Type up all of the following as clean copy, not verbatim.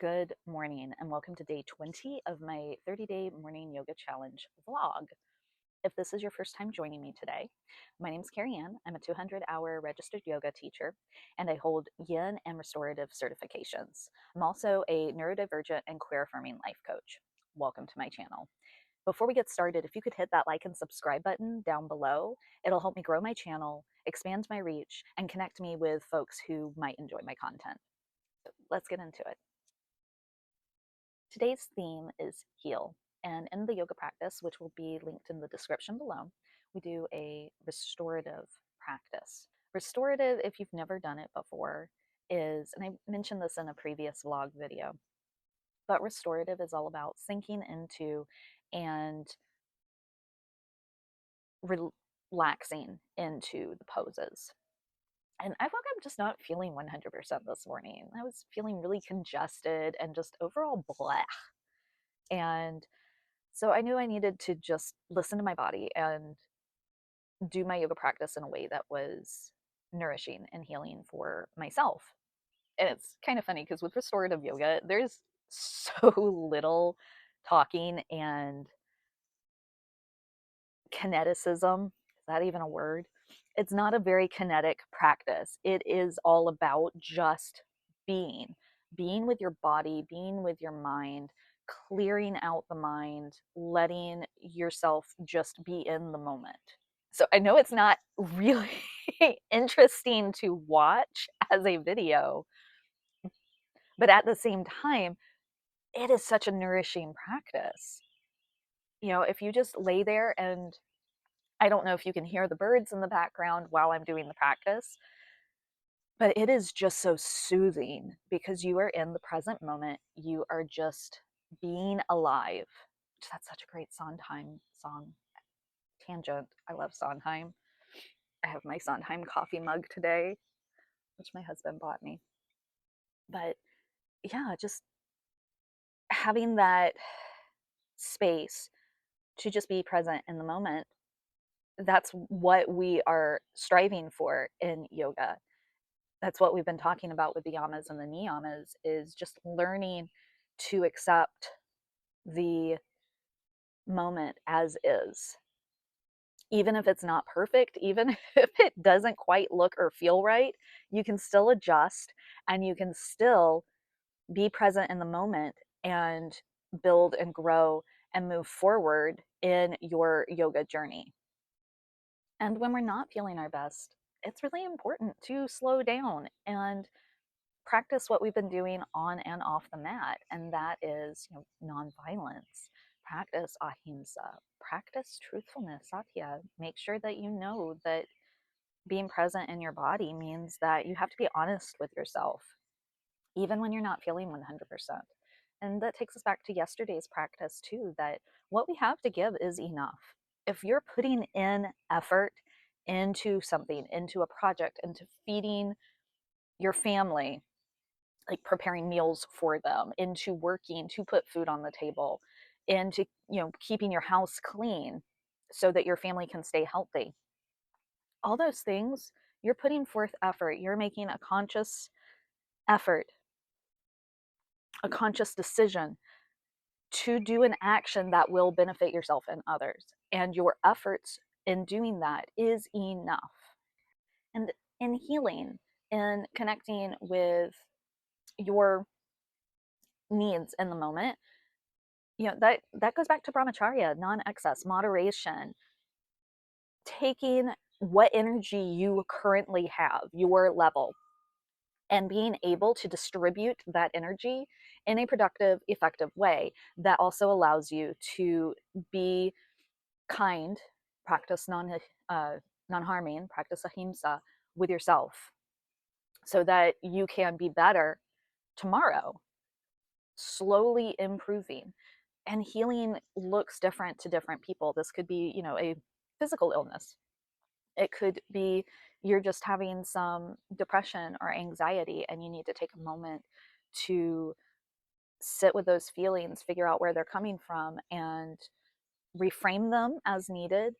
Good morning, and welcome to day 20 of my 30-day morning yoga challenge vlog. If this is your first time joining me today, my name is Carrie Ann. I'm a 200-hour registered yoga teacher, and I hold yin and restorative certifications. I'm also a neurodivergent and queer affirming life coach. Welcome to my channel. Before we get started, if you could hit that like and subscribe button down below, it'll help me grow my channel, expand my reach, and connect me with folks who might enjoy my content. So let's get into it. Today's theme is heal, and in the yoga practice, which will be linked in the description below, we do a restorative practice. Restorative, if you've never done it before, is, and I mentioned this in a previous vlog video, but restorative is all about sinking into and relaxing into the poses. And I feel like I'm just not feeling 100% this morning. I was feeling really congested and just overall blah. And so I knew I needed to just listen to my body and do my yoga practice in a way that was nourishing and healing for myself. And it's kind of funny because with restorative yoga, there's so little talking and kineticism. Is that even a word? It's not a very kinetic practice. It is all about just being with your body, being with your mind, clearing out the mind, letting yourself just be in the moment. So I know it's not really interesting to watch as a video, but at the same time, it is such a nourishing practice. You know, if you just lay there, and I don't know if you can hear the birds in the background while I'm doing the practice, but it is just so soothing because you are in the present moment. You are just being alive. That's such a great Sondheim song. Tangent. I love Sondheim. I have my Sondheim coffee mug today, which my husband bought me. But yeah, just having that space to just be present in the moment, that's what we are striving for in yoga. That's what we've been talking about with the yamas and the niyamas, is just learning to accept the moment as is. Even if it's not perfect, even if it doesn't quite look or feel right, you can still adjust and you can still be present in the moment and build and grow and move forward in your yoga journey. And when we're not feeling our best, it's really important to slow down and practice what we've been doing on and off the mat, and that is, nonviolence. Practice ahimsa, practice truthfulness, satya. Make sure that you know that being present in your body means that you have to be honest with yourself, even when you're not feeling 100%. And that takes us back to yesterday's practice too, that what we have to give is enough. If you're putting in effort into something, into a project, into feeding your family, like preparing meals for them, into working to put food on the table, into, keeping your house clean so that your family can stay healthy. All those things, you're putting forth effort. You're making a conscious effort, a conscious decision to do an action that will benefit yourself and others. And your efforts in doing that is enough. And in healing, in connecting with your needs in the moment, that goes back to brahmacharya, non-excess, moderation, taking what energy you currently have, your level, and being able to distribute that energy in a productive, effective way that also allows you to be kind, practice non-harming, practice ahimsa with yourself so that you can be better tomorrow, slowly improving. And healing looks different to different people. This could be, a physical illness. It could be you're just having some depression or anxiety and you need to take a moment to sit with those feelings, figure out where they're coming from, and reframe them as needed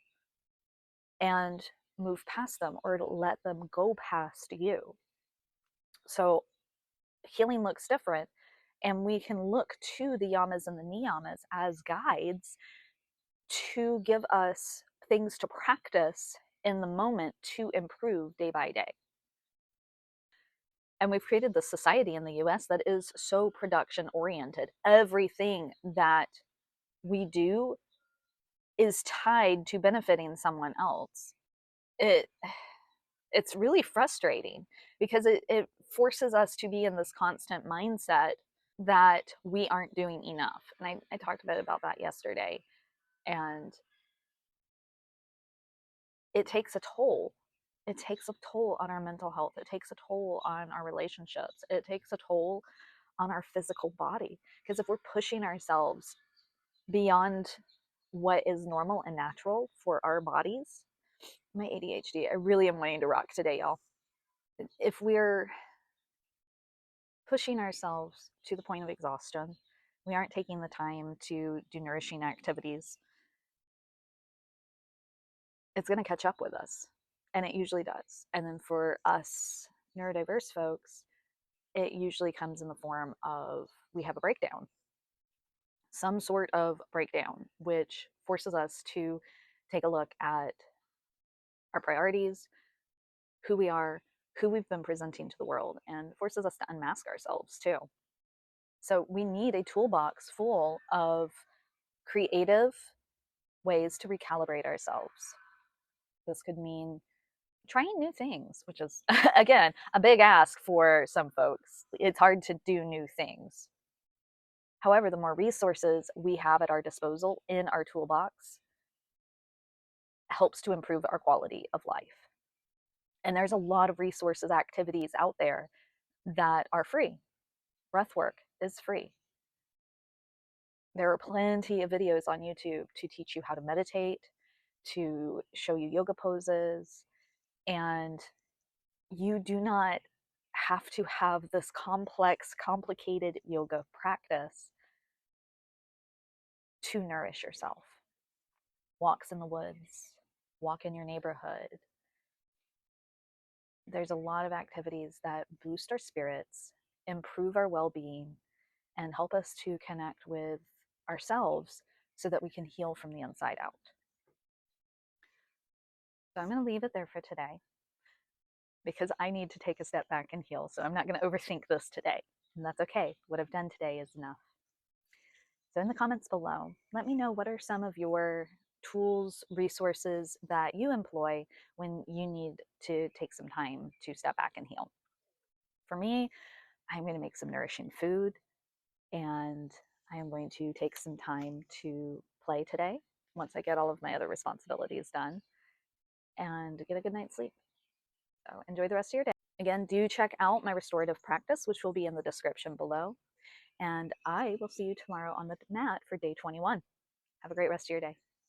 and move past them or let them go past you. So healing looks different. And we can look to the yamas and the niyamas as guides to give us things to practice in the moment to improve day by day. And we've created this society in the US that is so production oriented. Everything that we do is tied to benefiting someone else. It it's really frustrating because it forces us to be in this constant mindset that we aren't doing enough. And I talked a bit about that yesterday. And it takes a toll. It takes a toll on our mental health. It takes a toll on our relationships. It takes a toll on our physical body. Because if we're pushing ourselves beyond what is normal and natural for our bodies, my ADHD, I really am wanting to rock today, y'all. If we're pushing ourselves to the point of exhaustion, we aren't taking the time to do nourishing activities, it's going to catch up with us. And it usually does. And then for us neurodiverse folks, it usually comes in the form of we have a breakdown, some sort of breakdown, which forces us to take a look at our priorities, who we are, who we've been presenting to the world, and forces us to unmask ourselves too. So we need a toolbox full of creative ways to recalibrate ourselves. This could mean trying new things, which is, again, a big ask for some folks. It's hard to do new things. However, the more resources we have at our disposal in our toolbox helps to improve our quality of life. And there's a lot of resources, activities out there that are free. Breathwork is free. There are plenty of videos on YouTube to teach you how to meditate, to show you yoga poses, and you do not have to have this complex, complicated yoga practice to nourish yourself. Walks in the woods, walk in your neighborhood. There's a lot of activities that boost our spirits, improve our well-being, and help us to connect with ourselves so that we can heal from the inside out. So I'm going to leave it there for today because I need to take a step back and heal. So I'm not going to overthink this today. And that's okay. What I've done today is enough. So in the comments below, let me know what are some of your tools, resources that you employ when you need to take some time to step back and heal. For me, I'm going to make some nourishing food, and I am going to take some time to play today once I get all of my other responsibilities done and get a good night's sleep. So enjoy the rest of your day. Again, do check out my restorative practice, which will be in the description below. And I will see you tomorrow on the mat for day 21. Have a great rest of your day.